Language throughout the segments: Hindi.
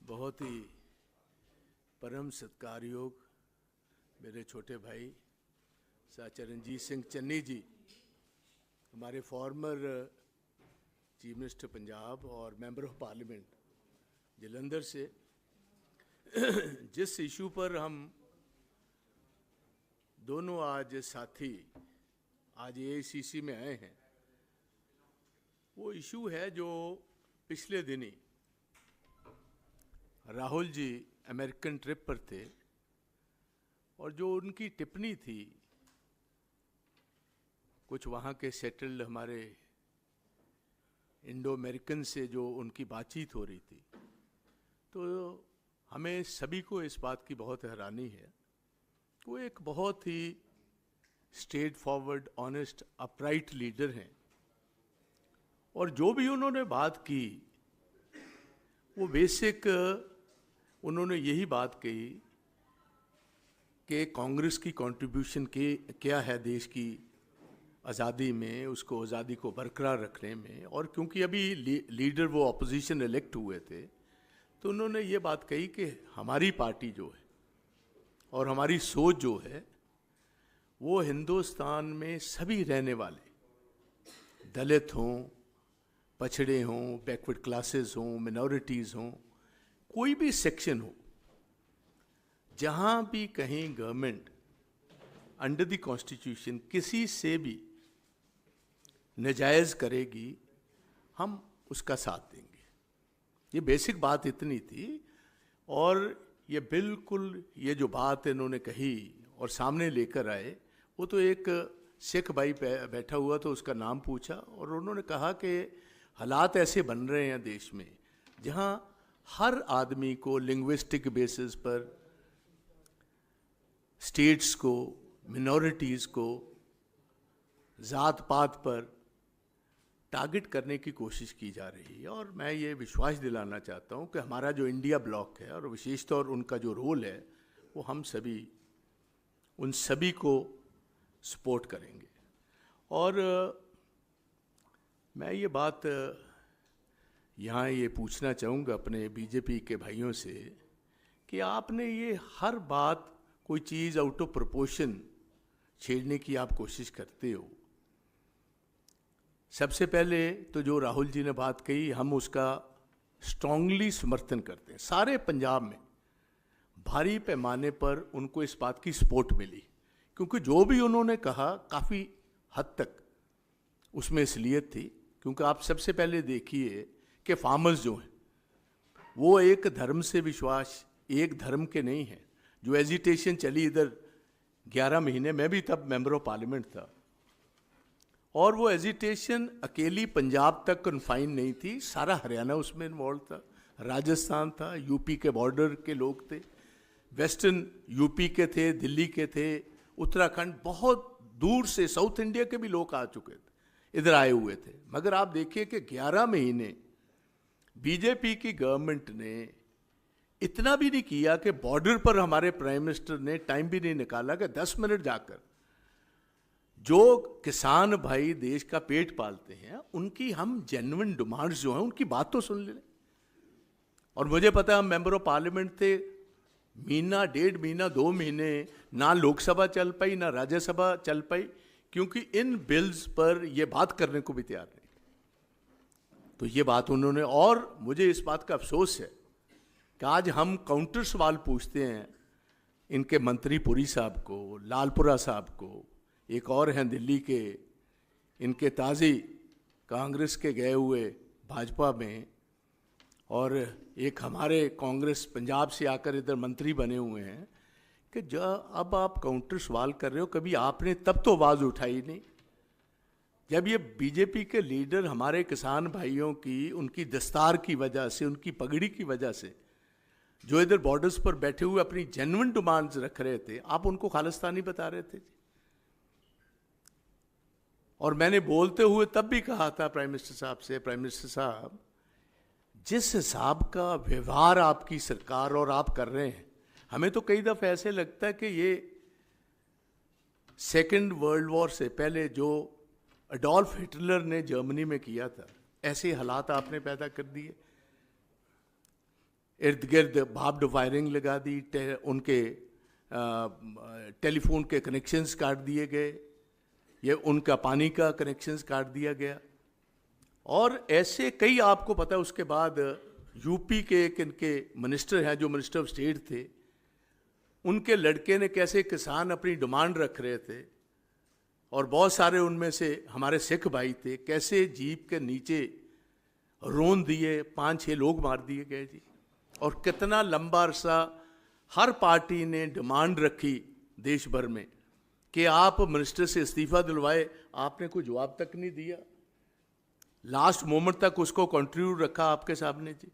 बहुत ही परम सत्कार योग मेरे छोटे भाई सा चरणजीत सिंह चन्नी जी, हमारे फॉर्मर चीफ मिनिस्टर पंजाब और मेंबर ऑफ पार्लियामेंट जलंधर से, जिस इशू पर हम दोनों आज साथी आज एआईसीसी में आए हैं, वो इशू है जो पिछले दिन ही राहुल जी अमेरिकन ट्रिप पर थे और जो उनकी टिप्पणी थी, कुछ वहाँ के सेटल्ड हमारे इंडो अमेरिकन से जो उनकी बातचीत हो रही थी, तो हमें सभी को इस बात की बहुत हैरानी है। वो एक बहुत ही straightforward, honest, upright leader हैं और जो भी उन्होंने बात की वो बेसिक उन्होंने यही बात कही कि कांग्रेस की कंट्रीब्यूशन क्या है देश की आज़ादी में, उसको आज़ादी को बरकरार रखने में। और क्योंकि अभी लीडर वो अपोजिशन इलेक्ट हुए थे, तो उन्होंने ये बात कही कि हमारी पार्टी जो है और हमारी सोच जो है वो हिंदुस्तान में सभी रहने वाले, दलित हों, पछड़े हों, बैकवर्ड क्लासेस हों, मिनॉरिटीज़ हों, कोई भी सेक्शन हो, जहाँ भी कहीं गवर्नमेंट अंडर द कॉन्स्टिट्यूशन किसी से भी नाजायज़ करेगी, हम उसका साथ देंगे। ये बेसिक बात इतनी थी। और ये बिल्कुल ये जो बात इन्होंने कही और सामने लेकर आए, वो तो एक सिख भाई बैठा हुआ तो उसका नाम पूछा और उन्होंने कहा कि हालात ऐसे बन रहे हैं देश में जहाँ हर आदमी को लिंग्विस्टिक बेसिस पर, स्टेट्स को, मिनॉरिटीज़ को ज़ात पात पर टारगेट करने की कोशिश की जा रही है। और मैं ये विश्वास दिलाना चाहता हूँ कि हमारा जो इंडिया ब्लॉक है और विशेष तौर उनका जो रोल है, वो हम सभी उन सभी को सपोर्ट करेंगे। और मैं ये बात यहाँ ये पूछना चाहूँगा अपने बीजेपी के भाइयों से कि आपने ये हर बात कोई चीज़ आउट ऑफ प्रोपोर्शन छेड़ने की आप कोशिश करते हो। सबसे पहले तो जो राहुल जी ने बात कही, हम उसका स्ट्रांगली समर्थन करते हैं। सारे पंजाब में भारी पैमाने पर उनको इस बात की सपोर्ट मिली, क्योंकि जो भी उन्होंने कहा काफ़ी हद तक उसमें असलियत थी। क्योंकि आप सबसे पहले देखिए कि फार्मर्स जो हैं वो एक धर्म से विश्वास, एक धर्म के नहीं हैं। जो एजिटेशन चली इधर 11 महीने, मैं भी तब मेंबर ऑफ पार्लियामेंट था, और वो एजिटेशन अकेली पंजाब तक कन्फाइन नहीं थी, सारा हरियाणा उसमें इन्वॉल्व था, राजस्थान था, यूपी के बॉर्डर के लोग थे, वेस्टर्न यूपी के थे, दिल्ली के थे, उत्तराखंड, बहुत दूर से साउथ इंडिया के भी लोग आ चुके थे, इधर आए हुए थे। मगर आप देखिए कि 11 महीने बीजेपी की गवर्नमेंट ने इतना भी नहीं किया कि बॉर्डर पर हमारे प्राइम मिनिस्टर ने टाइम भी नहीं निकाला कि 10 मिनट जाकर जो किसान भाई देश का पेट पालते हैं उनकी हम जेन्युइन डिमांड्स जो हैं उनकी बात तो सुन लें। और मुझे पता है हम मेंबर ऑफ पार्लियामेंट थे, महीना, 1.5 महीना, 2 महीने ना लोकसभा चल पाई ना राज्यसभा चल पाई, क्योंकि इन बिल्स पर ये बात करने को भी तैयार नहीं। तो ये बात उन्होंने, और मुझे इस बात का अफसोस है कि आज हम काउंटर सवाल पूछते हैं इनके मंत्री पुरी साहब को, लालपुरा साहब को, एक और हैं दिल्ली के, इनके ताज़ी कांग्रेस के गए हुए भाजपा में, और एक हमारे कांग्रेस पंजाब से आकर इधर मंत्री बने हुए हैं, कि अब आप काउंटर सवाल कर रहे हो, कभी आपने तब तो आवाज़ उठाई नहीं जब ये बीजेपी के लीडर हमारे किसान भाइयों की, उनकी दस्तार की वजह से, उनकी पगड़ी की वजह से, जो इधर बॉर्डर्स पर बैठे हुए अपनी जेन्युइन डिमांड्स रख रहे थे, आप उनको खालिस्तानी बता रहे थे। और मैंने बोलते हुए तब भी कहा था प्राइम मिनिस्टर साहब से, प्राइम मिनिस्टर साहब, जिस हिसाब का व्यवहार आपकी सरकार और आप कर रहे हैं, हमें तो कई दफ़े ऐसे लगता है कि ये सेकेंड वर्ल्ड वॉर से पहले जो एडोल्फ हिटलर ने जर्मनी में किया था, ऐसे हालात आपने पैदा कर दिए। इर्द गिर्द भाप्ड वायरिंग लगा दी, उनके टेलीफोन के कनेक्शंस काट दिए गए, ये उनका पानी का कनेक्शंस काट दिया गया। और ऐसे कई आपको पता है। उसके बाद यूपी के एक इनके मिनिस्टर हैं जो मिनिस्टर ऑफ स्टेट थे, उनके लड़के ने कैसे किसान अपनी डिमांड रख रहे थे और बहुत सारे उनमें से हमारे सिख भाई थे, कैसे जीप के नीचे रोन दिए, 5-6 लोग मार दिए गए जी। और कितना लंबा अरसा हर पार्टी ने डिमांड रखी देश भर में कि आप मिनिस्टर से इस्तीफा दिलवाए, आपने कोई जवाब तक नहीं दिया। लास्ट मोमेंट तक उसको कंटिन्यू रखा आपके सामने जी।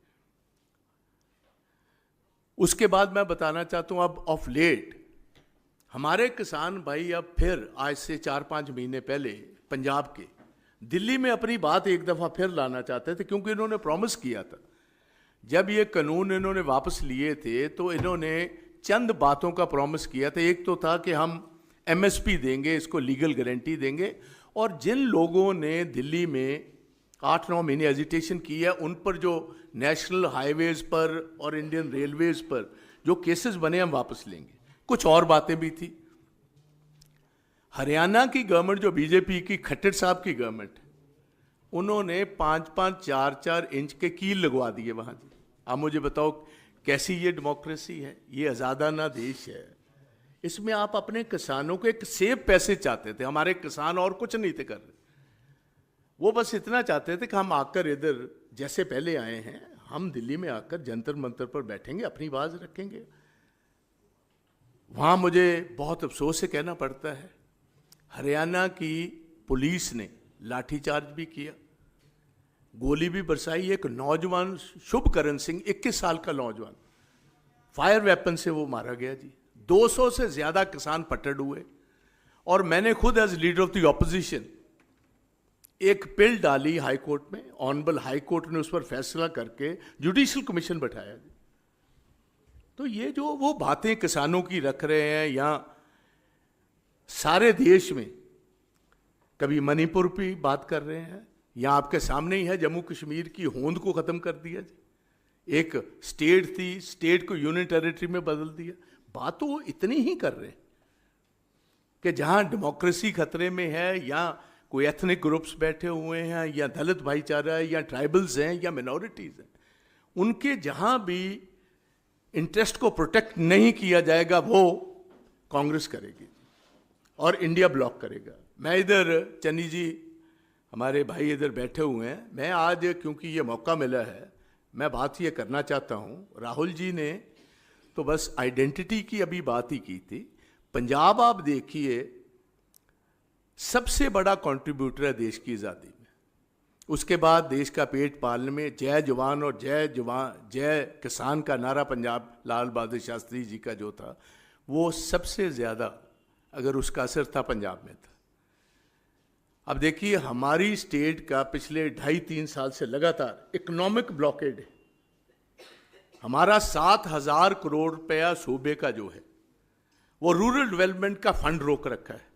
उसके बाद मैं बताना चाहता हूं, अब ऑफ लेट हमारे किसान भाई अब फिर आज से 4-5 महीने पहले पंजाब के दिल्ली में अपनी बात एक दफ़ा फिर लाना चाहते थे, क्योंकि इन्होंने प्रॉमिस किया था। जब ये कानून इन्होंने वापस लिए थे तो इन्होंने चंद बातों का प्रॉमिस किया था। एक तो था कि हम एमएसपी देंगे, इसको लीगल गारंटी देंगे, और जिन लोगों ने दिल्ली में 8-9 महीने एजिटेशन की है उन पर जो नेशनल हाईवेज पर और इंडियन रेलवेज पर जो केसेस बने हम वापस लेंगे। कुछ और बातें भी थी। हरियाणा की गवर्नमेंट जो बीजेपी की खट्टर साहब की गवर्नमेंट, उन्होंने 5-5, 4-4 इंच के कील लगवा दिए वहां जी। आप मुझे बताओ कैसी ये डेमोक्रेसी है? ये आज़ादाना देश है। इसमें आप अपने किसानों को एक सेब पैसे चाहते थे। हमारे किसान और कुछ नहीं थे कर रहे, वो बस इतना चाहते थे कि हम आकर इधर जैसे पहले आए हैं, हम दिल्ली में आकर जंतर मंतर पर बैठेंगे, अपनी आवाज रखेंगे। वहां मुझे बहुत अफसोस से कहना पड़ता है, हरियाणा की पुलिस ने लाठीचार्ज भी किया, गोली भी बरसाई। एक नौजवान शुभकरण सिंह 21 साल का नौजवान फायर वेपन से वो मारा गया जी। 200 से ज्यादा किसान पटड़ हुए। और मैंने खुद as leader of the opposition एक बिल डाली हाई कोर्ट में, ऑनरेबल हाई कोर्ट ने उस पर फैसला करके जुडिशियल कमीशन बैठाया जी। तो ये जो वो बातें किसानों की रख रहे हैं, यहाँ सारे देश में कभी मणिपुर की बात कर रहे हैं, यहाँ आपके सामने ही है जम्मू कश्मीर की होंद को खत्म कर दिया जी। एक स्टेट थी, स्टेट को यूनियन टेरिटरी में बदल दिया। बात तो वो इतनी ही कर रहे हैं कि जहाँ डेमोक्रेसी खतरे में है, या कोई एथनिक ग्रुप्स बैठे हुए हैं, या दलित भाईचारा है, या ट्राइबल्स हैं, या मिनॉरिटीज हैं, उनके जहाँ भी इंटरेस्ट को प्रोटेक्ट नहीं किया जाएगा वो कांग्रेस करेगी और इंडिया ब्लॉक करेगा। मैं इधर चन्नी जी हमारे भाई इधर बैठे हुए हैं, मैं आज क्योंकि ये मौका मिला है मैं बात ये करना चाहता हूँ। राहुल जी ने तो बस आइडेंटिटी की अभी बात ही की थी। पंजाब आप देखिए सबसे बड़ा कंट्रीब्यूटर है देश की आज़ादी में। उसके बाद देश का पेट पालने में जय जवान और जय किसान का नारा पंजाब लाल बहादुर शास्त्री जी का जो था, वो सबसे ज़्यादा अगर उसका असर था पंजाब में था। अब देखिए हमारी स्टेट का पिछले 2.5-3 साल से लगातार इकोनॉमिक ब्लॉकेड है। हमारा 7,000 करोड़ रुपया सूबे का जो है वो रूरल डेवलपमेंट का फंड रोक रखा है।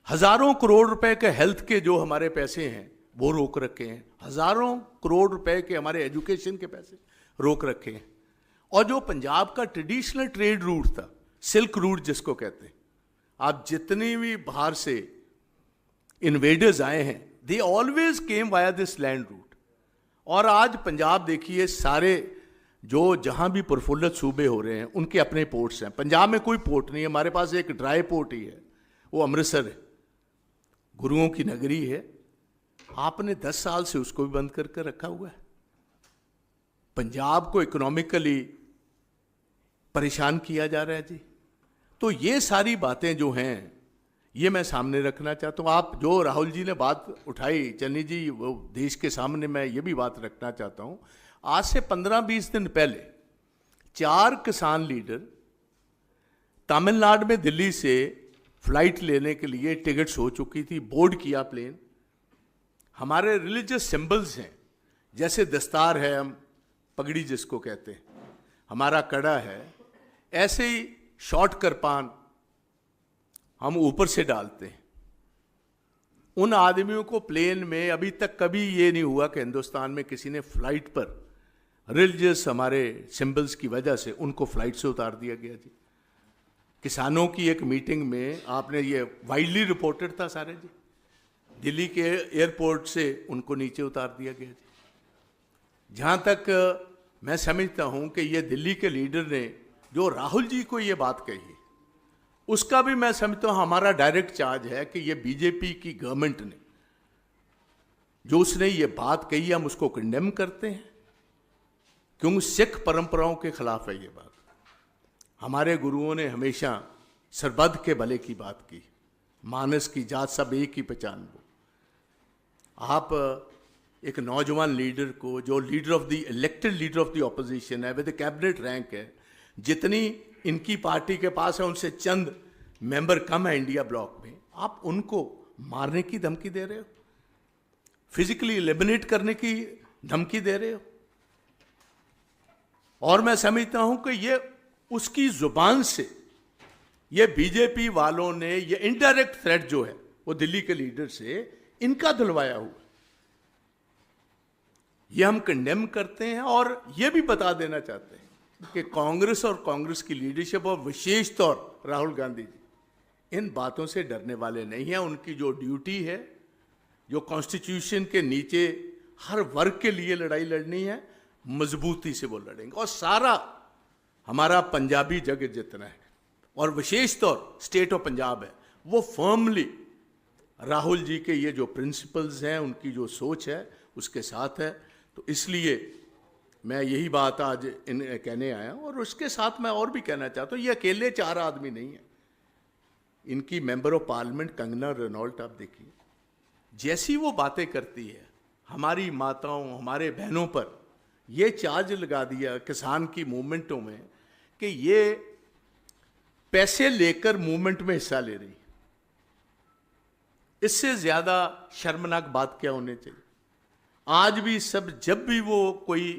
हजारों करोड़ रुपए के हेल्थ के जो हमारे पैसे हैं वो रोक रखे हैं। हजारों करोड़ रुपए के हमारे एजुकेशन के पैसे रोक रखे हैं। और जो पंजाब का ट्रेडिशनल ट्रेड रूट था, सिल्क रूट जिसको कहते हैं, आप जितनी भी बाहर से इन्वेडर्स आए हैं, they always came via this land route. और आज पंजाब देखिए सारे जो जहां भी प्रफुल्लित सूबे हो रहे हैं उनके अपने पोर्ट्स हैं। पंजाब में कोई पोर्ट नहीं है, हमारे पास एक ड्राई पोर्ट ही है, वो अमृतसर है, गुरुओं की नगरी है। आपने 10 साल से उसको भी बंद करके रखा हुआ है। पंजाब को इकोनॉमिकली परेशान किया जा रहा है जी। तो ये सारी बातें जो हैं ये मैं सामने रखना चाहता हूँ। आप जो राहुल जी ने बात उठाई चन्नी जी, वो देश के सामने मैं ये भी बात रखना चाहता हूँ। आज से 15-20 दिन पहले 4 किसान लीडर तमिलनाडु में दिल्ली से फ्लाइट लेने के लिए टिकट्स हो चुकी थी, बोर्ड किया प्लेन। हमारे रिलीजियस सिंबल्स हैं, जैसे दस्तार है, हम पगड़ी जिसको कहते हैं, हमारा कड़ा है, ऐसे ही शॉर्ट करपान हम ऊपर से डालते हैं। उन आदमियों को प्लेन में अभी तक कभी ये नहीं हुआ कि हिंदुस्तान में किसी ने फ्लाइट पर रिलीजियस हमारे सिंबल्स की वजह से उनको फ्लाइट से उतार दिया गया जी। किसानों की एक मीटिंग में आपने ये वाइडली रिपोर्टेड था सारे जी, दिल्ली के एयरपोर्ट से उनको नीचे उतार दिया गया जी। जहाँ तक मैं समझता हूँ कि ये दिल्ली के लीडर ने जो राहुल जी को ये बात कही, उसका भी मैं समझता हूँ हमारा डायरेक्ट चार्ज है कि ये बीजेपी की गवर्नमेंट ने जो उसने ये बात कही, हम उसको कंडेम करते हैं, क्योंकि सिख परंपराओं के खिलाफ है ये बात। हमारे गुरुओं ने हमेशा सरबद के भले की बात की, मानस की जात सब एक ही पहचान वो। आप एक नौजवान लीडर को, जो leader of the elected leader of the opposition है, विद कैबिनेट रैंक है, जितनी इनकी पार्टी के पास है उनसे चंद मेंबर कम है इंडिया ब्लॉक में, आप उनको मारने की धमकी दे रहे हो, फिजिकली एलिमिनेट करने की धमकी दे रहे हो। और मैं समझता हूं कि ये उसकी जुबान से ये बीजेपी वालों ने ये इनडायरेक्ट थ्रेट जो है वो दिल्ली के लीडर से इनका दिलवाया हुआ, ये हम कंडेम करते हैं। और ये भी बता देना चाहते हैं कि कांग्रेस और कांग्रेस की लीडरशिप और विशेष तौर राहुल गांधी जी इन बातों से डरने वाले नहीं हैं। उनकी जो ड्यूटी है, जो कॉन्स्टिट्यूशन के नीचे हर वर्ग के लिए लड़ाई लड़नी है, मजबूती से वो लड़ेंगे। और सारा हमारा पंजाबी जगत जितना है और विशेष तौर स्टेट ऑफ पंजाब है, वो फर्मली राहुल जी के ये जो प्रिंसिपल्स हैं, उनकी जो सोच है उसके साथ है। तो इसलिए मैं यही बात आज कहने आया हूं। और उसके साथ मैं और भी कहना चाहता हूँ, ये अकेले 4 आदमी नहीं है। इनकी member of parliament Kangana Ranaut आप देखिए, जैसी वो बातें करती है, हमारी माताओं हमारे बहनों पर ये चार्ज लगा दिया किसान की मूवमेंटों में कि ये पैसे लेकर मूवमेंट में हिस्सा ले रही। इससे ज्यादा शर्मनाक बात क्या होनी चाहिए। आज भी सब, जब भी वो कोई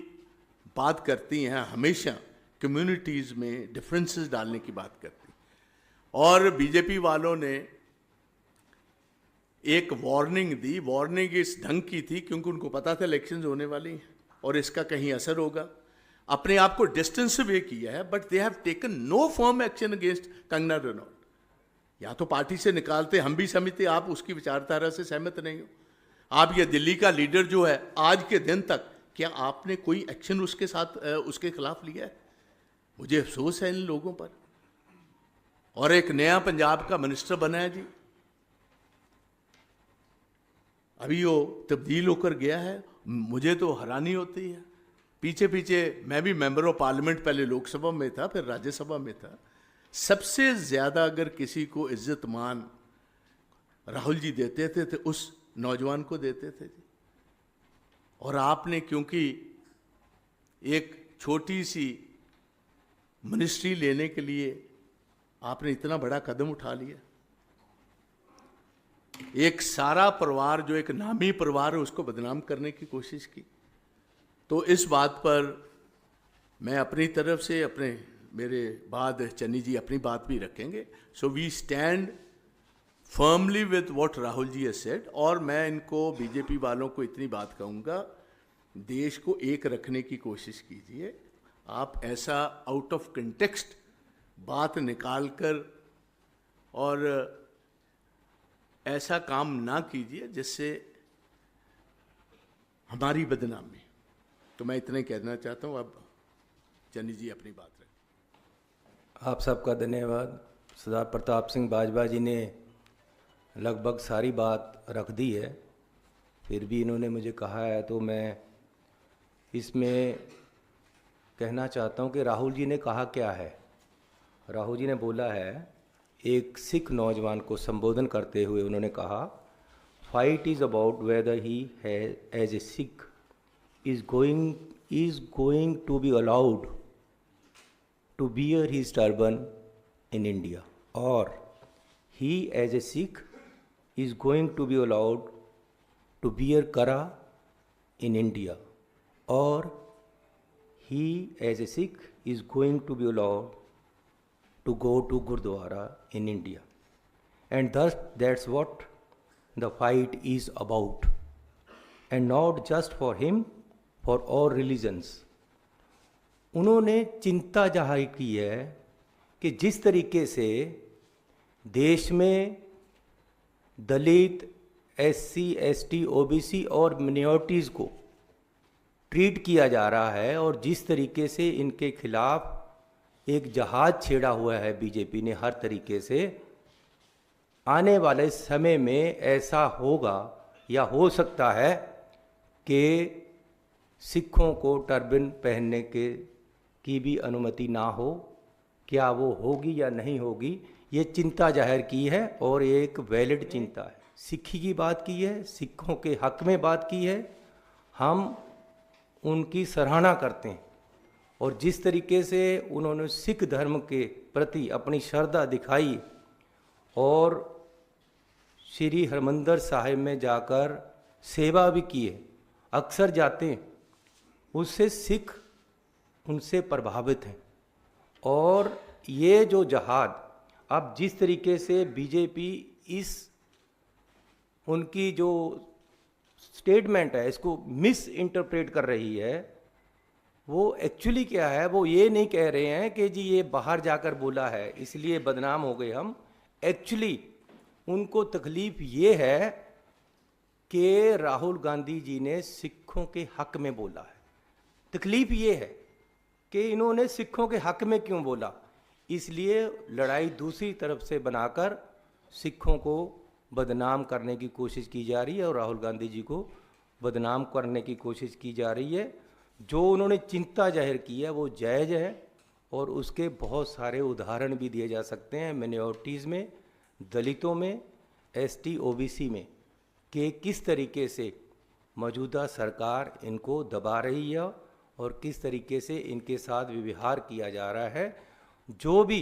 बात करती हैं, हमेशा कम्युनिटीज में डिफरेंसेस डालने की बात करती। और बीजेपी वालों ने एक वार्निंग दी, वार्निंग इस ढंग की थी क्योंकि उनको पता था इलेक्शंस होने वाली हैं और इसका कहीं असर होगा। अपने आप को डिस्टेंस वे किया है, but they have taken no firm action against Kangana Ranaut. या तो पार्टी से निकालते, हम भी समझते आप उसकी विचारधारा से सहमत नहीं हो। आप ये दिल्ली का लीडर जो है, आज के दिन तक क्या आपने कोई एक्शन उसके साथ उसके खिलाफ लिया है? मुझे अफसोस है इन लोगों पर। और एक नया पंजाब का मिनिस्टर बना है जी, अभी वो तब्दील होकर गया है। मुझे तो हैरानी होती है। पीछे पीछे मैं भी मेंबर ऑफ पार्लियामेंट, पहले लोकसभा में था फिर राज्यसभा में था। सबसे ज्यादा अगर किसी को इज्जत मान राहुल जी देते थे तो उस नौजवान को देते थे जी। और आपने क्योंकि एक छोटी सी मिनिस्ट्री लेने के लिए आपने इतना बड़ा कदम उठा लिया। एक सारा परिवार जो एक नामी परिवार है उसको बदनाम करने की कोशिश की। तो इस बात पर मैं अपनी तरफ से, मेरे बाद चन्नी जी अपनी बात भी रखेंगे। So we stand firmly with what Rahul ji has said. और मैं इनको, बीजेपी वालों को इतनी बात कहूँगा, देश को एक रखने की कोशिश कीजिए। आप ऐसा आउट ऑफ कंटेक्स्ट बात निकालकर और ऐसा काम ना कीजिए जिससे हमारी बदनामी। तो मैं इतना ही कहना चाहता हूँ। अब चन्नी जी अपनी बात रखें। आप सबका धन्यवाद। सरदार प्रताप सिंह बाजवा जी ने लगभग सारी बात रख दी है, फिर भी इन्होंने मुझे कहा है तो मैं इसमें कहना चाहता हूँ कि राहुल जी ने कहा क्या है। राहुल जी ने बोला है, एक सिख नौजवान को संबोधन करते हुए उन्होंने कहा, fight is about whether he as a Sikh is going to be allowed to wear his turban in India, or he as a Sikh is going to be allowed to wear kara in India, or he as a Sikh is going to be allowed to go to Gurdwara in India. And thus that's what the fight is about, and not just for him, for all religions. उन्होंने चिंता जाहिर की है कि जिस तरीके से देश में दलित, एससी, एसटी, ओबीसी और मिनॉरिटीज़ को ट्रीट किया जा रहा है और जिस तरीके से इनके खिलाफ एक जहाज छेड़ा हुआ है बीजेपी ने हर तरीके से, आने वाले समय में ऐसा होगा या हो सकता है कि सिखों को टर्बन पहनने की भी अनुमति ना हो। क्या वो होगी या नहीं होगी, ये चिंता जाहिर की है और एक वैलिड चिंता है। सिक्खी की बात की है, सिखों के हक में बात की है, हम उनकी सराहना करते हैं। और जिस तरीके से उन्होंने सिख धर्म के प्रति अपनी श्रद्धा दिखाई और श्री हरमंदिर साहिब में जाकर सेवा भी की है, अक्सर जाते हैं, उससे सिख उनसे प्रभावित हैं। और ये जो जहाद अब जिस तरीके से बीजेपी इस उनकी जो स्टेटमेंट है इसको मिस इंटरप्रेट कर रही है, वो एक्चुअली क्या है, वो ये नहीं कह रहे हैं कि जी ये बाहर जाकर बोला है इसलिए बदनाम हो गए हम। एक्चुअली उनको तकलीफ ये है कि राहुल गांधी जी ने सिखों के हक में बोला है। तकलीफ ये है कि इन्होंने सिखों के हक में क्यों बोला, इसलिए लड़ाई दूसरी तरफ से बनाकर सिखों को बदनाम करने की कोशिश की जा रही है और राहुल गांधी जी को बदनाम करने की कोशिश की जा रही है। जो उन्होंने चिंता जाहिर की है वो जायज़ है और उसके बहुत सारे उदाहरण भी दिए जा सकते हैं मिनॉरिटीज़ में, दलितों में, एसटी, ओबीसी में, कि किस तरीके से मौजूदा सरकार इनको दबा रही है और किस तरीके से इनके साथ व्यवहार किया जा रहा है। जो भी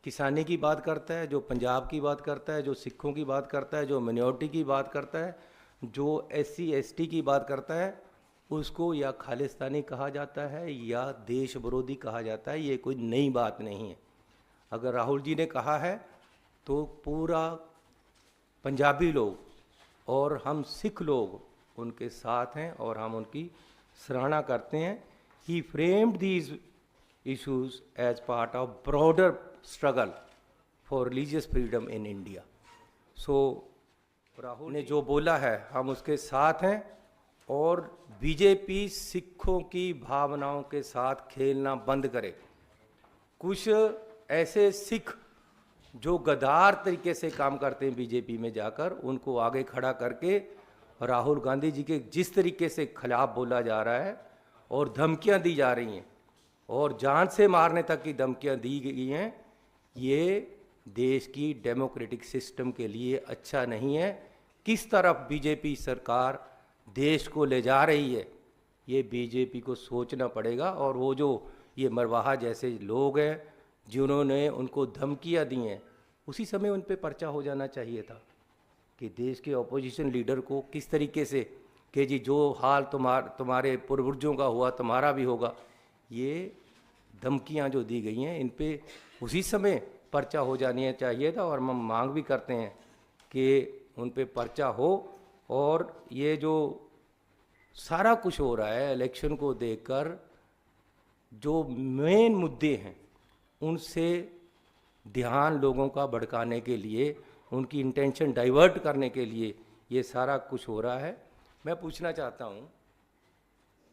किसानी की बात करता है, जो पंजाब की बात करता है, जो सिखों की बात करता है, जो मिनॉरिटी की बात करता है, जो एससी एसटी की बात करता है, उसको या खालिस्तानी कहा जाता है या देश विरोधी कहा जाता है। ये कोई नई बात नहीं है। अगर राहुल जी ने कहा है तो पूरा पंजाबी लोग और हम सिख लोग उनके साथ हैं और हम उनकी सराहना करते हैं। He framed these issues as part of broader struggle for religious freedom in India. So Rahul ने जो बोला है हम उसके साथ हैं और बीजेपी सिखों की भावनाओं के साथ खेलना बंद करे। कुछ ऐसे सिख जो गद्दार तरीके से काम करते हैं बीजेपी में जाकर, उनको आगे खड़ा करके राहुल गांधी जी के जिस तरीके से खिलाफ बोला जा रहा है और धमकियां दी जा रही हैं और जान से मारने तक की धमकियां दी गई हैं, ये देश की डेमोक्रेटिक सिस्टम के लिए अच्छा नहीं है। किस तरफ बीजेपी सरकार देश को ले जा रही है ये बीजेपी को सोचना पड़ेगा। और वो जो ये मरवाहा जैसे लोग हैं जिन्होंने उनको धमकियां दी हैं, उसी समय उन पे पर्चा हो जाना चाहिए था कि देश के ऑपोजिशन लीडर को किस तरीके से कि जी जो हाल तुम्हारे पूर्वजों का हुआ तुम्हारा भी होगा। ये धमकियां जो दी गई हैं इन पे उसी समय पर्चा हो जानी चाहिए था और हम मांग भी करते हैं कि उन पे पर्चा हो। और ये जो सारा कुछ हो रहा है इलेक्शन को देखकर, जो मेन मुद्दे हैं उनसे ध्यान लोगों का भड़काने के लिए, उनकी इंटेंशन डाइवर्ट करने के लिए ये सारा कुछ हो रहा है। मैं पूछना चाहता हूँ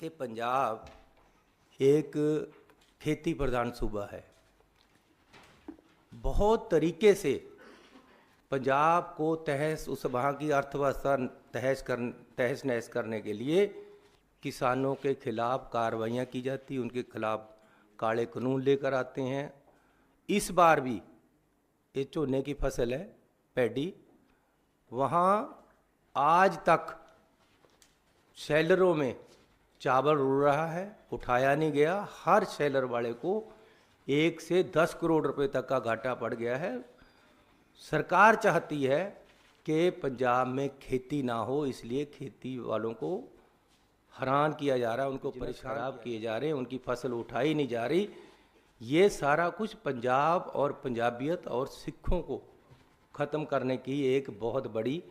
कि पंजाब एक खेती प्रधान सूबा है। बहुत तरीके से पंजाब को उस वहाँ की अर्थव्यवस्था तहस नहस करने के लिए किसानों के खिलाफ कार्रवाइयाँ की जाती, उनके खिलाफ काले कानून लेकर आते हैं। इस बार भी ये झोने की फसल है, पैडी, वहाँ आज तक शैलरों में चावल उड़ रहा है, उठाया नहीं गया। हर शैलर वाले को 1 से 10 करोड़ रुपए तक का घाटा पड़ गया है। सरकार चाहती है कि पंजाब में खेती ना हो, इसलिए खेती वालों को हैरान किया जा रहा है, उनको परेशान किए जा रहे हैं, उनकी फसल उठाई नहीं जा रही। ये सारा कुछ पंजाब और पंजाबियत और सिखों को ख़त्म करने की एक बहुत बड़ी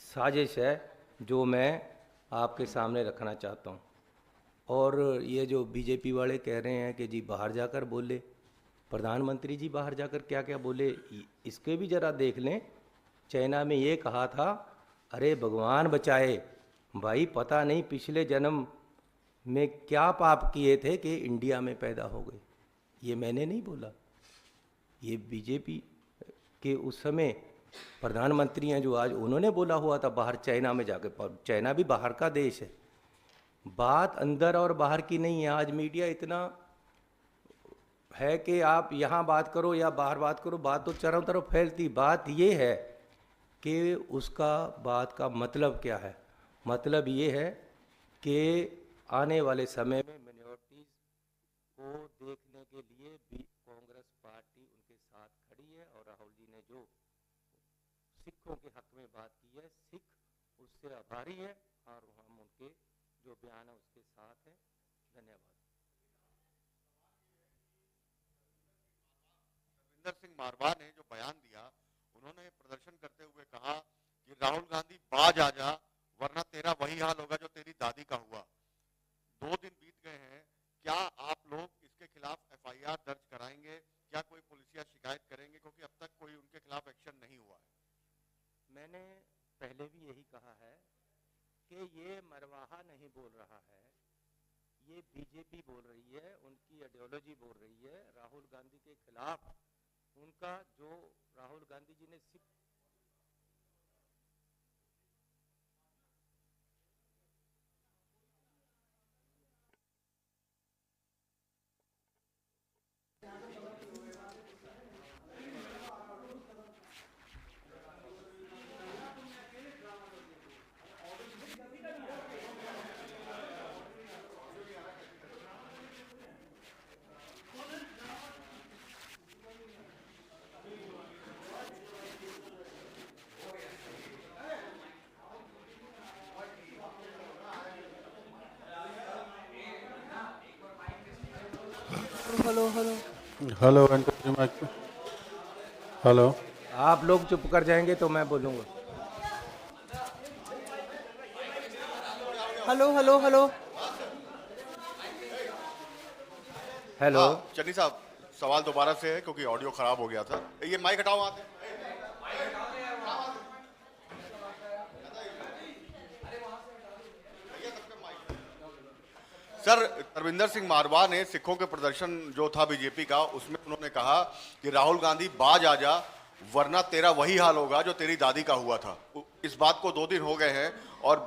साजिश है जो मैं आपके सामने रखना चाहता हूँ। और ये जो बीजेपी वाले कह रहे हैं कि जी बाहर जाकर बोले, प्रधानमंत्री जी बाहर जाकर क्या क्या बोले, इसके भी ज़रा देख लें। चाइना में ये कहा था, अरे भगवान बचाए भाई, पता नहीं पिछले जन्म में क्या पाप किए थे कि इंडिया में पैदा हो गए। ये मैंने नहीं बोला, ये बीजेपी के उस समय प्रधानमंत्री हैं जो आज, उन्होंने बोला हुआ था बाहर चाइना में जाकर। चाइना भी बाहर का देश है, बात अंदर और बाहर की नहीं है। आज मीडिया इतना है कि आप यहाँ बात करो या बाहर बात करो, बात तो चारों तरफ फैलती। बात ये है कि उसका बात का मतलब क्या है। मतलब ये है कि आने वाले समय में मिनॉरिटीज़ को देखने के लिए भी कांग्रेस पार्टी उनके साथ खड़ी है। और राहुल जी ने जो सिखों के हक में बात की है, सिख उससे आभारी है और हम उनके जो बयान है उसके साथ हैं। धन्यवाद। रविंदर सिंह मारवा ने जो बयान दिया, उन्होंने प्रदर्शन करते हुए कहा कि राहुल गांधी बाज आ जा, वरना तेरा वही हाल होगा जो तेरी दादी का हुआ। 2 दिन बीत गए हैं, क्या आप लोग इसके खिलाफ एफआईआर दर्ज कराएंगे? क्या कोई पुलिसिया शिकायत करेंगे? क्योंकि अब तक कोई उनके खिलाफ एक्शन नहीं हुआ है। मैंने पहले भी यही कहा है कि ये मरवाहा नहीं बोल रहा है, ये बीजेपी बोल रही है, उनकी आइडियोलॉजी बोल रही है। राहुल गांधी के खिलाफ उनका जो राहुल गांधी जी ने Sikh hello hello hello enter the mic पे। हेलो। आप लोग चुप कर जाएंगे तो मैं बोलूँगा। Hello hello hello hello. हाँ, चन्नी साहब, सवाल दोबारा से है क्योंकि ऑडियो खराब हो गया था। ये माइक हटाओ वहां से। सर, रविंदर सिंह मारवा ने सिखों के प्रदर्शन जो था बीजेपी का, उसमें उन्होंने कहा कि राहुल गांधी बाज आ जा, वरना तेरा वही हाल होगा जो तेरी दादी का हुआ था। इस बात को 2 दिन हो गए हैं और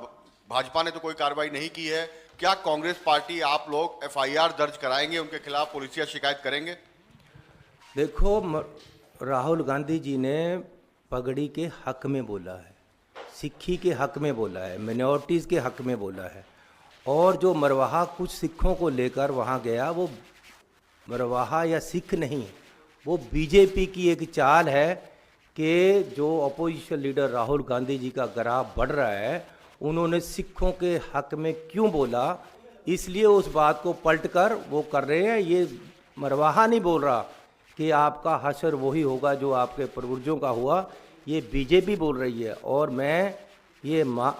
भाजपा ने तो कोई कार्रवाई नहीं की है। क्या कांग्रेस पार्टी, आप लोग एफआईआर दर्ज कराएंगे, उनके खिलाफ पुलिसिया शिकायत करेंगे? देखो, राहुल गांधी जी ने पगड़ी के हक में बोला है, सिक्खी के हक में बोला है, मिनॉरिटीज़ के हक में बोला है। और जो मरवाहा कुछ सिखों को लेकर वहाँ गया, वो मरवाहा या सिख नहीं, वो बीजेपी की एक चाल है कि जो अपोजिशन लीडर राहुल गांधी जी का ग्राफ बढ़ रहा है, उन्होंने सिखों के हक में क्यों बोला, इसलिए उस बात को पलटकर वो कर रहे हैं। ये मरवाहा नहीं बोल रहा कि आपका हशर वही होगा जो आपके पूर्वजों का हुआ, ये बीजेपी बोल रही है। और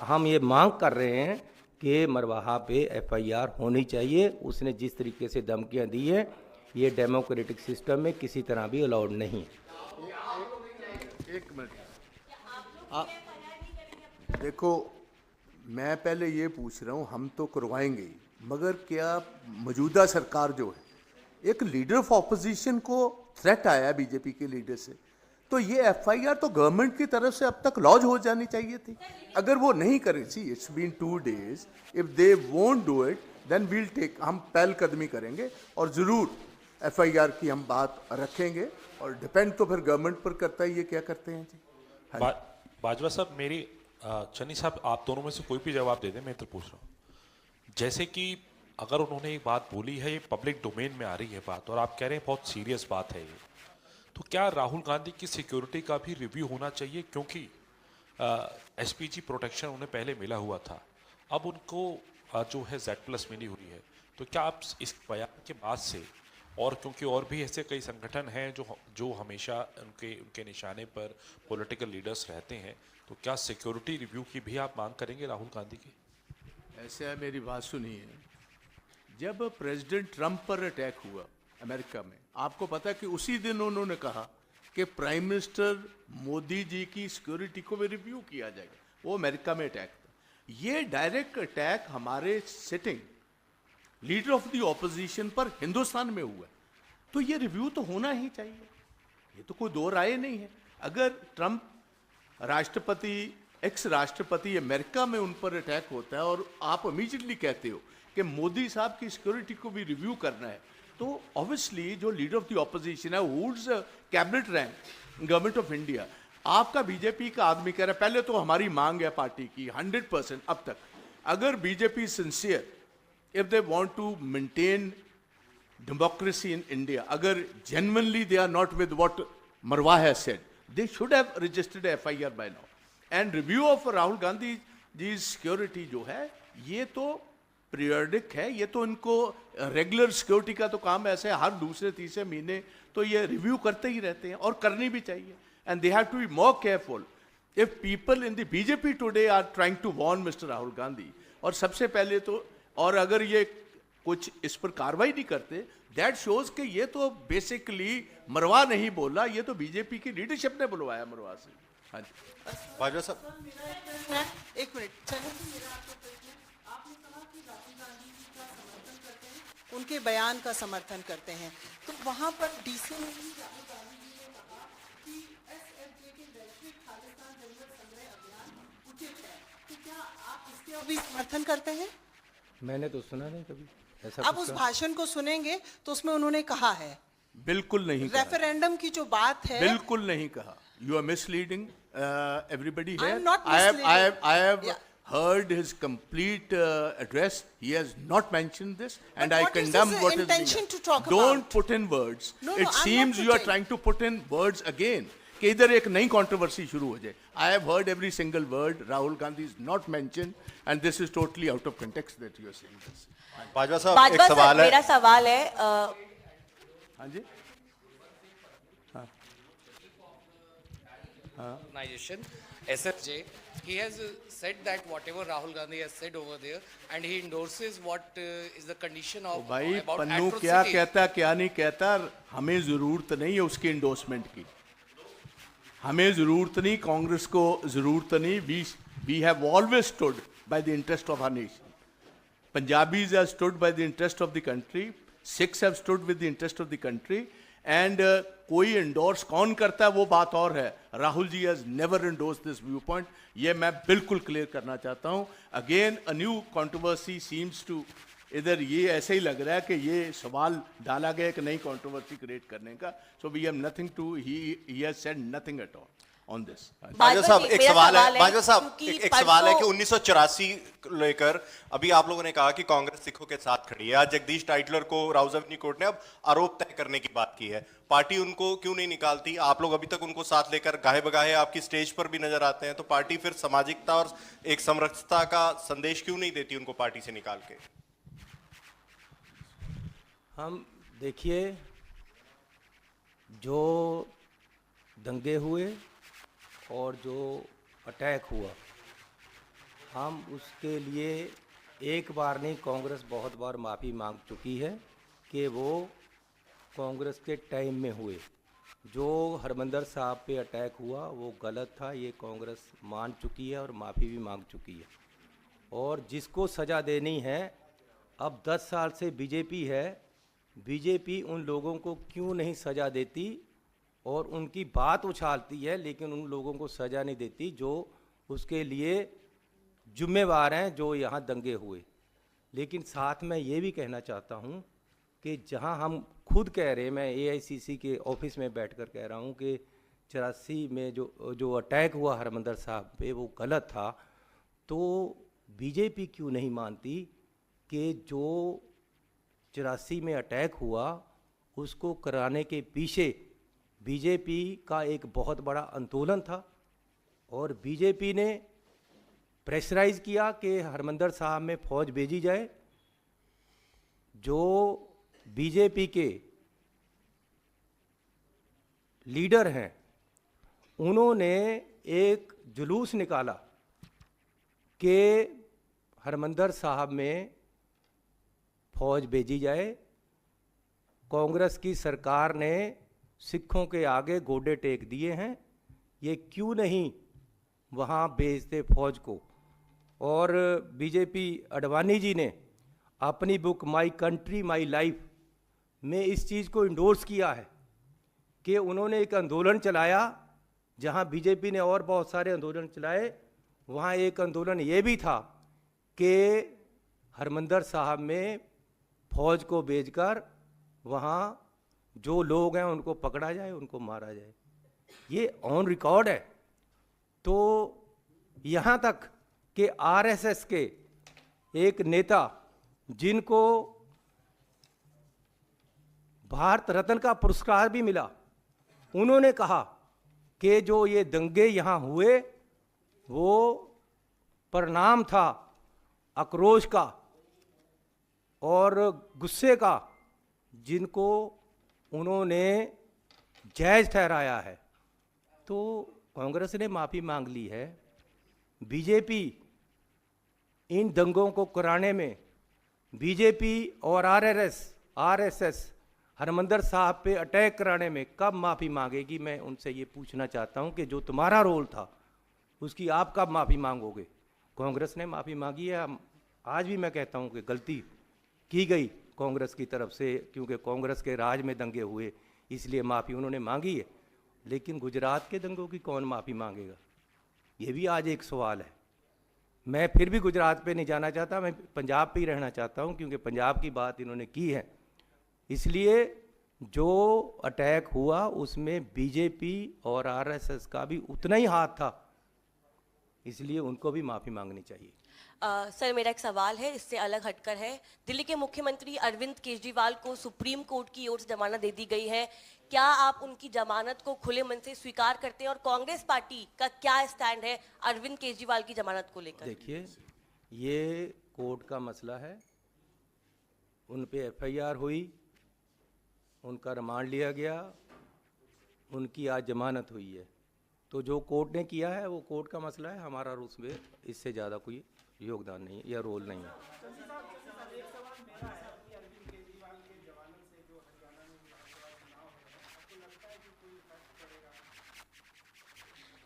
हम ये मांग कर रहे हैं कि मरवाहा पे एफआईआर होनी चाहिए। उसने जिस तरीके से धमकियां दी है, ये डेमोक्रेटिक सिस्टम में किसी तरह भी अलाउड नहीं। एक मिनट, देखो, मैं पहले ये पूछ रहा हूँ, हम तो करवाएंगे ही, मगर क्या मौजूदा सरकार जो है, एक लीडर ऑफ ऑपोजिशन को थ्रेट आया बीजेपी के लीडर से, तो ये एफआईआर तो गवर्नमेंट की तरफ से अब तक लॉन्च हो जानी चाहिए थी। अगर वो नहीं करें, see it's been 2 days, if they won't do it then we'll take, हम पहलकदमी करेंगे और ज़रूर एफआईआर की हम बात रखेंगे। और डिपेंड तो फिर गवर्नमेंट पर करता है ये क्या करते हैं जी। हाँ जी। बाजवा साहब, मेरी चन्नी साहब, आप दोनों में से कोई भी जवाब दे दें, मैं तो पूछ रहा हूँ। जैसे कि अगर उन्होंने एक बात बोली है, ये पब्लिक डोमेन में आ रही है बात, और आप कह रहे हैं बहुत सीरियस बात है ये, तो क्या राहुल गांधी की सिक्योरिटी का भी रिव्यू होना चाहिए? क्योंकि एसपीजी प्रोटेक्शन उन्हें पहले मिला हुआ था, अब उनको जो है Z+ मिली हुई है। तो क्या आप इस बयान के बाद से, और क्योंकि और भी ऐसे कई संगठन हैं जो हमेशा उनके निशाने पर पॉलिटिकल लीडर्स रहते हैं, तो क्या सिक्योरिटी रिव्यू की भी आप मांग करेंगे राहुल गांधी की? ऐसे है, मेरी बात सुनिए, जब प्रेसिडेंट ट्रंप पर अटैक हुआ अमेरिका में, आपको पता है कि उसी दिन उन्होंने कहा कि प्राइम मिनिस्टर मोदी जी की सिक्योरिटी को भी रिव्यू किया जाएगा। वो अमेरिका में अटैक था। ये डायरेक्ट अटैक हमारे sitting leader of the opposition पर हिंदुस्तान में हुआ, तो ये रिव्यू तो होना ही चाहिए, ये तो कोई दो राय नहीं है। अगर ट्रंप राष्ट्रपति, एक्स राष्ट्रपति अमेरिका में उन पर अटैक होता है और आप इमीडिएटली कहते हो कि मोदी साहब की सिक्योरिटी को भी रिव्यू करना है, तो ऑब्वियसली जो लीडर ऑफ द ऑपोजिशन है, holds cabinet rank government of India, आपका बीजेपी का आदमी कह रहा है, पहले तो हमारी मांग है पार्टी की 100% अब तक, अगर BJP sincere, if they want to maintain democracy in India, अगर genuinely they are not with what Marwa has said, they should have registered a FIR by now. And review of Rahul Gandhi ji security जो है, ये तो periodic है, ये तो इनको regular security का तो काम ऐसे हर दूसरे तीसरे महीने तो ये review करते ही रहते हैं और करनी भी चाहिए. And they have to be more careful. If people in the BJP today are trying to warn Mr. Rahul Gandhi, और सबसे पहले तो, और अगर ये कुछ इस पर कार्रवाई नहीं करते, दैट शोज कि ये तो बेसिकली मरवा नहीं बोला, ये तो बीजेपी की लीडरशिप ने बुलवाया मरवा से। हाँ जी बाजवा साहब, एक मिनट चलो, मेरा आपको प्रश्न है। आपने कहा कि राहुल गांधी जी का समर्थन करते हैं, उनके बयान का समर्थन करते हैं, तो वहां पर डीसी में भी राहुल गांधी जी ने कहा कि एसएफजे के वैश्विक खालिस्तान जंगल संग्रह अभियान उचित है, तो क्या आप इसके भी समर्थन करते हैं? मैंने तो सुना नहीं कभी ऐसा आप कुछ उस कहा। भाषण को सुनेंगे तो उसमें उन्होंने कहा है, बिल्कुल नहीं कहा, रेफरेंडम की जो बात है, बिल्कुल नहीं कहा। You are misleading everybody I है। am not I have Yeah. heard his complete address. He has not mentioned this, and I what is condemn his what is being intention done. to talk Don't about? put in words. No, It I'm not seems you are putting. trying to put in words again. कि इधर एक नई कंट्रोवर्सी शुरू हो जाए। I have heard every single word. Rahul Gandhi is not mentioned, and this is totally out of context that you are saying this. Bajwa साहब, एक बाजवा सवाल सर, है। मेरा सवाल है हाँ जी। Organization, SFJ, he has said that whatever Rahul Gandhi has said over there, and he endorses what is the condition तो of भाई about पन्नू क्या atrocity. कहता क्या नहीं कहता, हमें जरूरत नहीं है उसकी इंडोर्समेंट की, हमें जरूरत नहीं, कांग्रेस को जरूरत नहीं। We have always stood by the interest of our nation. Punjabis have stood by the interest of the country, Sikhs have stood with the interest of the country, and कोई endorse कौन करता है वो बात और है। Rahul ji has never endorsed this viewpoint, ये मैं बिल्कुल क्लियर करना चाहता हूँ। Again a new controversy seems to, इधर ये ऐसे ही लग रहा है कि ये सवाल डाला गया एक नई कंट्रोवर्सी क्रिएट करने का। So we have nothing to, he has said nothing at all on this. Bajwa साहब, जी, एक मेरा सवाल है। सवाल है, बाजवा साहब, क्योंकि एक सवाल है कि परसों- 1984 लेकर अभी आप लोगों ने कहा कि कांग्रेस सिखों के साथ खड़ी है। आज जगदीश टाइटलर को राउज़ावनी कोर्ट ने अब आरोप तय करने की बात की है। पार्टी उनको क्यों नहीं निकालती? आप लोग अभी तक उनको साथ लेकर गाहे बगाहे आपकी स्टेज पर भी नजर आते हैं, तो पार्टी फिर सामाजिकता और एक समरसता का संदेश क्यों नहीं देती उनको पार्टी से निकाल के? हम देखिए, जो दंगे हुए और जो अटैक हुआ, हम उसके लिए एक बार नहीं, कांग्रेस बहुत बार माफ़ी मांग चुकी है कि वो कांग्रेस के टाइम में हुए। जो हरमंदर साहब पे अटैक हुआ वो गलत था, ये कांग्रेस मान चुकी है और माफ़ी भी मांग चुकी है। और जिसको सज़ा देनी है, अब 10 साल से बीजेपी है, बीजेपी उन लोगों को क्यों नहीं सज़ा देती और उनकी बात उछालती है, लेकिन उन लोगों को सज़ा नहीं देती जो उसके लिए जिम्मेवार हैं, जो यहाँ दंगे हुए। लेकिन साथ में ये भी कहना चाहता हूँ कि जहाँ हम खुद कह रहे हैं, मैं एआईसीसी के ऑफिस में बैठकर कह रहा हूँ कि 84 में जो अटैक हुआ हरमंदर साहब पे वो गलत था, तो बीजेपी क्यों नहीं मानती कि जो 84 में अटैक हुआ उसको कराने के पीछे बीजेपी का एक बहुत बड़ा आंदोलन था और बीजेपी ने प्रेशराइज किया कि हरमंदर साहब में फौज भेजी जाए। जो बीजेपी के लीडर हैं उन्होंने एक जुलूस निकाला कि हरमंदर साहब में फौज भेजी जाए। कांग्रेस की सरकार ने सिखों के आगे गोडे टेक दिए हैं, ये क्यों नहीं वहाँ भेजते फौज को। और बीजेपी अडवाणी जी ने अपनी book my country my life में इस चीज़ को इंडोर्स किया है कि उन्होंने एक आंदोलन चलाया, जहाँ बीजेपी ने और बहुत सारे आंदोलन चलाए, वहाँ एक आंदोलन ये भी था कि हरमंदिर साहब में फौज को भेजकर वहाँ जो लोग हैं उनको पकड़ा जाए, उनको मारा जाए। ये ऑन रिकॉर्ड है। तो यहाँ तक कि आरएसएस के एक नेता जिनको भारत रत्न का पुरस्कार भी मिला, उन्होंने कहा कि जो ये दंगे यहाँ हुए वो परिणाम था आक्रोश का और गुस्से का, जिनको उन्होंने जायज़ ठहराया है। तो कांग्रेस ने माफ़ी मांग ली है। बीजेपी इन दंगों को कराने में, बीजेपी और आरएसएस हरमंदिर साहब पे अटैक कराने में कब माफ़ी मांगेगी? मैं उनसे ये पूछना चाहता हूँ कि जो तुम्हारा रोल था उसकी आप कब माफ़ी मांगोगे? कांग्रेस ने माफ़ी मांगी है। आज भी मैं कहता हूँ कि गलती की गई कांग्रेस की तरफ से, क्योंकि कांग्रेस के राज में दंगे हुए, इसलिए माफ़ी उन्होंने मांगी है। लेकिन गुजरात के दंगों की कौन माफ़ी मांगेगा? ये भी आज एक सवाल है। मैं फिर भी गुजरात पे नहीं जाना चाहता, मैं पंजाब पे ही रहना चाहता हूँ, क्योंकि पंजाब की बात इन्होंने की है। इसलिए जो अटैक हुआ उसमें बीजेपी और आरएसएस का भी उतना ही हाथ था, इसलिए उनको भी माफ़ी मांगनी चाहिए। सर, मेरा एक सवाल है, इससे अलग हटकर है। दिल्ली के मुख्यमंत्री अरविंद केजरीवाल को सुप्रीम कोर्ट की ओर से जमानत दे दी गई है। क्या आप उनकी जमानत को खुले मन से स्वीकार करते हैं और कांग्रेस पार्टी का क्या स्टैंड है अरविंद केजरीवाल की जमानत को लेकर? देखिए, ये कोर्ट का मसला है। उन पे एफआईआर हुई, उनका रिमांड लिया गया, उनकी आज जमानत हुई है। तो जो कोर्ट ने किया है वो कोर्ट का मसला है, हमारा उसमें इससे ज़्यादा कोई योगदान नहीं है या रोल नहीं है।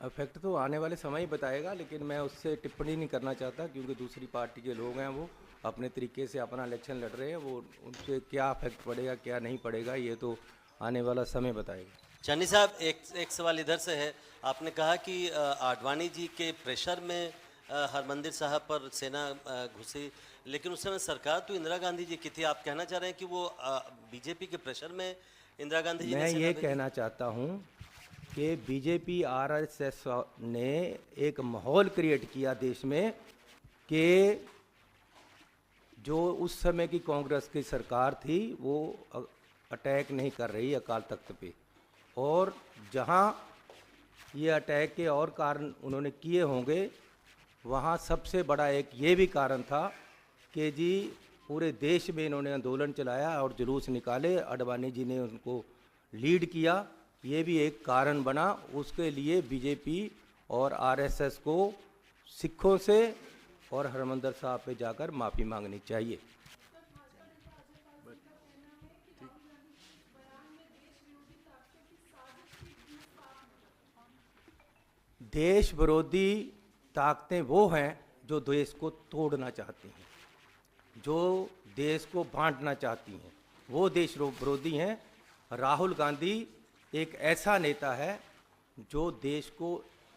इफेक्ट तो आने वाले समय ही बताएगा, लेकिन मैं उससे टिप्पणी नहीं करना चाहता, क्योंकि दूसरी पार्टी के लोग हैं, वो अपने तरीके से अपना इलेक्शन लड़ रहे हैं। वो उनसे क्या इफेक्ट पड़ेगा क्या नहीं पड़ेगा ये तो आने वाला समय बताएगा। चानी साहब, एक सवाल इधर से है। आपने कहा कि आडवाणी जी के प्रेशर में हरमंदिर साहब पर सेना घुसी, लेकिन उस समय सरकार तो इंदिरा गांधी जी की थी। आप कहना चाह रहे हैं कि वो बीजेपी के प्रेशर में इंदिरा गांधी जी मैं ये कहना चाहता हूँ कि बीजेपी आरएसएस ने एक माहौल क्रिएट किया देश में कि जो उस समय की कांग्रेस की सरकार थी वो अटैक नहीं कर रही अकाल तख्त पे, और जहाँ ये अटैक के और कारण उन्होंने किए होंगे, वहाँ सबसे बड़ा एक ये भी कारण था कि जी पूरे देश में इन्होंने आंदोलन चलाया और जुलूस निकाले, अडवाणी जी ने उनको लीड किया, ये भी एक कारण बना। उसके लिए बीजेपी और आरएसएस को सिखों से और हरमंदिर साहब पे जाकर माफ़ी मांगनी चाहिए। देश विरोधी ताकतें वो हैं जो देश को तोड़ना चाहती हैं, जो देश को बांटना चाहती हैं, वो देश विरोधी हैं। राहुल गांधी एक ऐसा नेता है जो देश को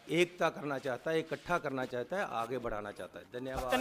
एकता करना चाहता है, इकट्ठा करना चाहता है, आगे बढ़ाना चाहता है। धन्यवाद।